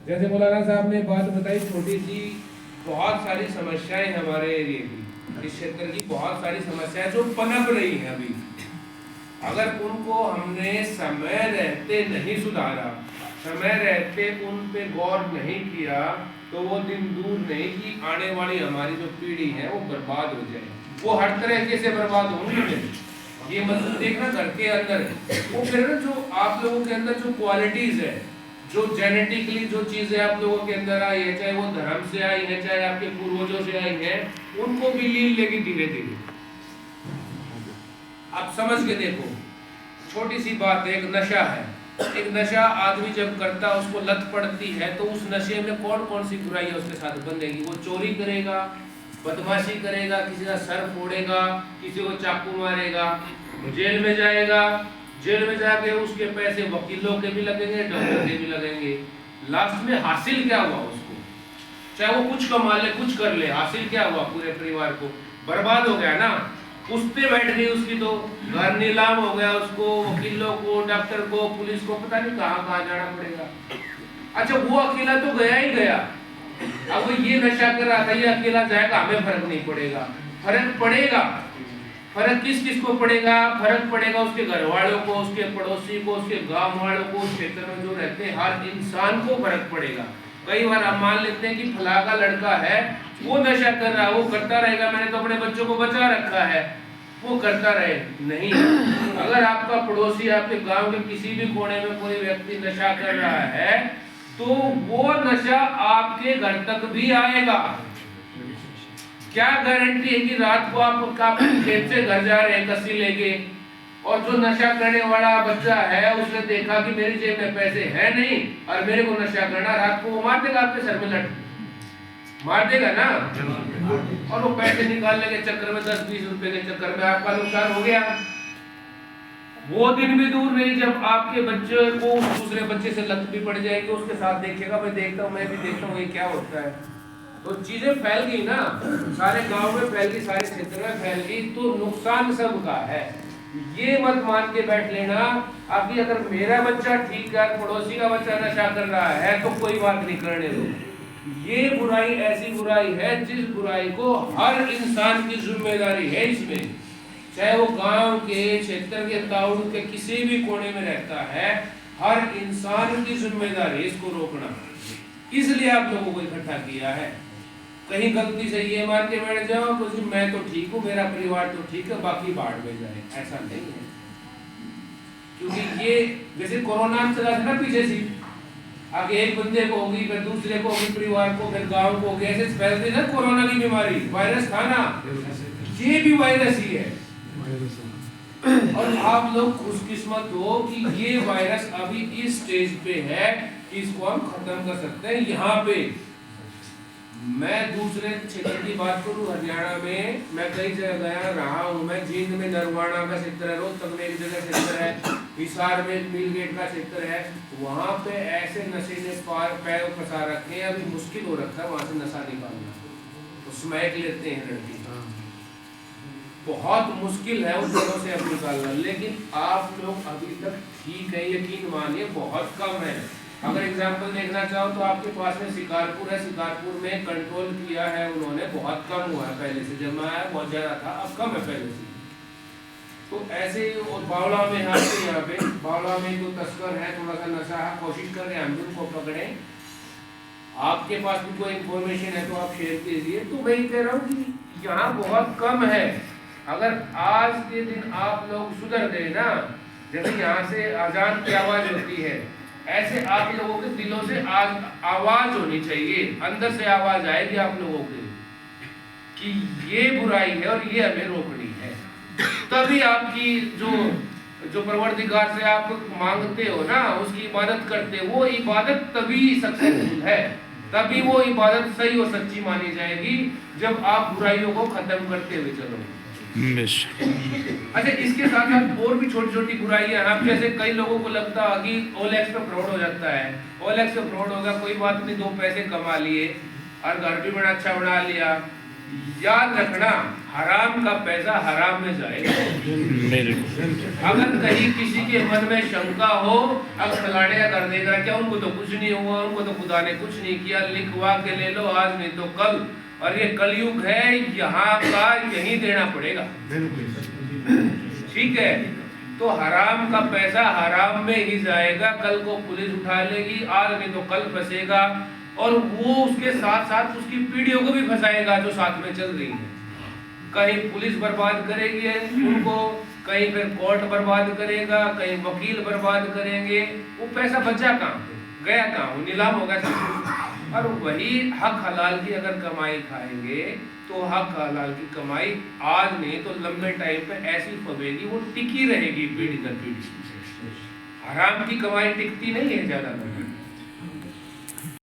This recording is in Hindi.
जैसे मौलाना साहब ने बात बताई छोटी सी, बहुत सारी समस्याएं हमारे एरिए की, इस क्षेत्र की बहुत सारी समस्याएं जो पनप रही हैं अभी। अगर उनको हमने समय रहते नहीं सुधारा, समय रहते उन पे गौर नहीं किया, तो वो दिन दूर नहीं कि आने वाली हमारी जो पीढ़ी है वो बर्बाद हो जाए। वो हर तरीके से बर्बाद होंगी। ये मतलब देखना घर के अंदर वो फिर जो आप लोगों के अंदर जो क्वालिटीज है, जो जेनेटिकली जो चीजें आप लोगों के अंदर आई है, चाहे वो धर्म से आई है, चाहे आपके पूर्वजों से आई है, उनको भी लील लेगी धीरे धीरे। आप समझ के देखो, छोटी सी बात है, एक नशा है। एक नशा आदमी जब करता है, उसको लत पड़ती है, तो उस नशे में कौन कौन सी बुराई उसके साथ बंधेगी। वो चोरी करेगा, बदमाशी करेगा, किसी का सर फोड़ेगा, किसी को चाकू मारेगा, जेल में जाएगा, जेल में जाके उसके पैसे वकीलों के भी लगेंगे, डॉक्टर के भी लगेंगे। लास्ट में हासिल क्या हुआ उसको? चाहे वो कुछ कमा ले, कुछ कर ले, हासिल क्या हुआ? पूरे परिवार को बर्बाद हो गया ना। उस पे बैठ गई उसकी, तो घर नीलाम हो गया, उसको वकीलों को, डॉक्टर को, पुलिस को पता नहीं कहाँ कहाँ जाना पड़ेगा। अच्छा, वो अकेला तो गया ही गया, अब वो ये नशा कर रहा था, ये अकेला जाएगा, हमें फर्क नहीं पड़ेगा। फर्क पड़ेगा। फर्क किस किस को पड़ेगा? फर्क पड़ेगा उसके घर वालों को, उसके पड़ोसी को, उसके गांव वालों को, उस क्षेत्र में जो रहते हैं हर इंसान को फर्क पड़ेगा। कई बार हम मान लेते हैं कि फला का लड़का है, वो नशा कर रहा है, वो करता रहेगा, मैंने तो अपने बच्चों को बचा रखा है, वो करता रहे। नहीं, अगर आपका पड़ोसी आपके गांव के किसी भी कोने में कोई व्यक्ति नशा कर रहा है, तो वो नशा आपके घर तक भी आएगा। क्या गारंटी है कि रात को आप खेत से घर जा रहे हैं कस्सी लेके, और जो नशा करने वाला बच्चा है उसने देखा कि मेरी जेब में पैसे हैं नहीं और मेरे को नशा करना, रात को वो मार देगा, आपके सर में लट मार देगा ना। और वो पैसे निकालने के चक्कर में 10-20 रुपए के चक्कर में आपका नुकसान हो गया। वो दिन भी दूर नहीं जब आपके बच्चे को दूसरे बच्चे से लत भी पड़ जाएगी, उसके साथ देखेगा, मैं देखता हूँ, मैं भी देखता हूँ ये क्या होता है। तो चीजें फैल गई ना, सारे गांव में फैल गई, सारे क्षेत्र में फैल गई, तो नुकसान सबका है। ये मत मान के बैठ लेना अभी अगर मेरा बच्चा ठीक है, पड़ोसी का बच्चा नशा कर रहा है तो कोई बात नहीं, करने दो। ये बुराई ऐसी बुराई है जिस बुराई को हर इंसान की जिम्मेदारी है इसमें, चाहे वो गांव के, क्षेत्र के, ताउन के किसी भी कोने में रहता है, हर इंसान की जिम्मेदारी है इसको रोकना। इसलिए आप लोगों को इकट्ठा किया है। कहीं गलती से ये मान के बैठ जाओ तो मैं तो ठीक हूँ, मेरा परिवार तो ठीक है, बाकी बाढ़ में जाए, ऐसा नहीं है। क्योंकि ये जैसे कोरोना चला था ना पीछे से, आगे एक बंदे को होगी, फिर दूसरे को होगी, परिवार को, फिर गांव को होगी, ऐसे फैलती ना कोरोना की बीमारी। वायरस था ना, ये भी वायरस ही है। और आप लोग खुशकिस्मत हो कि ये वायरस अभी इस स्टेज पे है कि इसको हम खत्म कर सकते हैं। यहाँ पे मैं दूसरे क्षेत्र की बात करूं, हरियाणा में मैं कई जगह गया रहा हूं। मैं जींद में नरवाना का क्षेत्र है, रोहतक में एक जगह क्षेत्र है, हिसार में मीलगेट का क्षेत्र है, वहां पे ऐसे नशे ने पैर फंसा रखे हैं, अभी मुश्किल हो रखा है वहां से नशा निकालना। तो स्मैक लेते हैं लड़की, बहुत मुश्किल है उन जगहों से अब निकालना। लेकिन आप लोग अभी तक ठीक है, यकीन मानिए बहुत कम है। अगर एग्जाम्पल देखना चाहो तो आपके पास में शिकारपुर है, शिकारपुर में कंट्रोल किया है उन्होंने, बहुत कम हुआ है पहले से, जब मैं आया बहुत ज्यादा था, अब कम है पहले से। तो ऐसे और बावला में यहाँ पे बावला में जो तस्कर है, थोड़ा सा नशा है, कोशिश कर रहे हैं हम भी उनको पकड़े। आपके पास भी कोई इंफॉर्मेशन है तो आप शेयर कीजिए। तो मैं कह रहा हूँ कि यहाँ बहुत कम है। अगर आज के दिन आप लोग सुधर गए ना, जैसे यहाँ से अजान की आवाज होती है, ऐसे आप लोगों के दिलों से आवाज होनी चाहिए, अंदर से आवाज आएगी आप लोगों के कि ये बुराई है और ये हमें रोकनी है। तभी आपकी जो परवरदिगार से आप मांगते हो ना, उसकी इबादत करते हो, वो इबादत तभी सक्सेसफुल है, तभी वो इबादत सही और सच्ची मानी जाएगी जब आप बुराइयों को खत्म करते हुए चलोगे। अच्छा, इसके साथ साथ और भी छोटी छोटी बुराइयां हैं। जैसे कई लोगों को लगता है कि ओएलएक्स पे फ्रॉड हो जाता है, ओएलएक्स पे फ्रॉड होगा, कोई बात नहीं, 2 पैसे कमा लिए और घर भी बड़ा अच्छा बना लिया, याद रखना, हराम का पैसा हराम में जाएगा। अगर कहीं किसी के मन में शंका हो, अब फलाने का कर देगा क्या, उनको तो कुछ नहीं हुआ, उनको तो खुदा ने कुछ नहीं किया, लिखवा के ले लो, आज नहीं तो कल। और ये कलयुग है, यहाँ का यहीं देना पड़ेगा। ठीक है, तो हराम का पैसा हराम में ही जाएगा, कल को पुलिस उठा लेगी, आज नहीं तो कल फंसेगा, और वो उसके साथ साथ उसकी पीढ़ियों को भी फंसाएगा जो साथ में चल रही है। कहीं पुलिस बर्बाद करेगी उनको, कहीं फिर कोर्ट बर्बाद करेगा, कहीं वकील बर्बाद करेंगे, वो पैसा बचा कहाँ पे, गया कहाँ, वो नीलाम होगा सब। और वही हक हलाल की अगर कमाई खाएंगे तो हक हलाल की कमाई आज नहीं तो लंबे टाइम पे ऐसी पवेगी, वो टिकी रहेगी पीढ़ी दर पीढ़ी। हराम की कमाई टिकती नहीं है ज्यादा।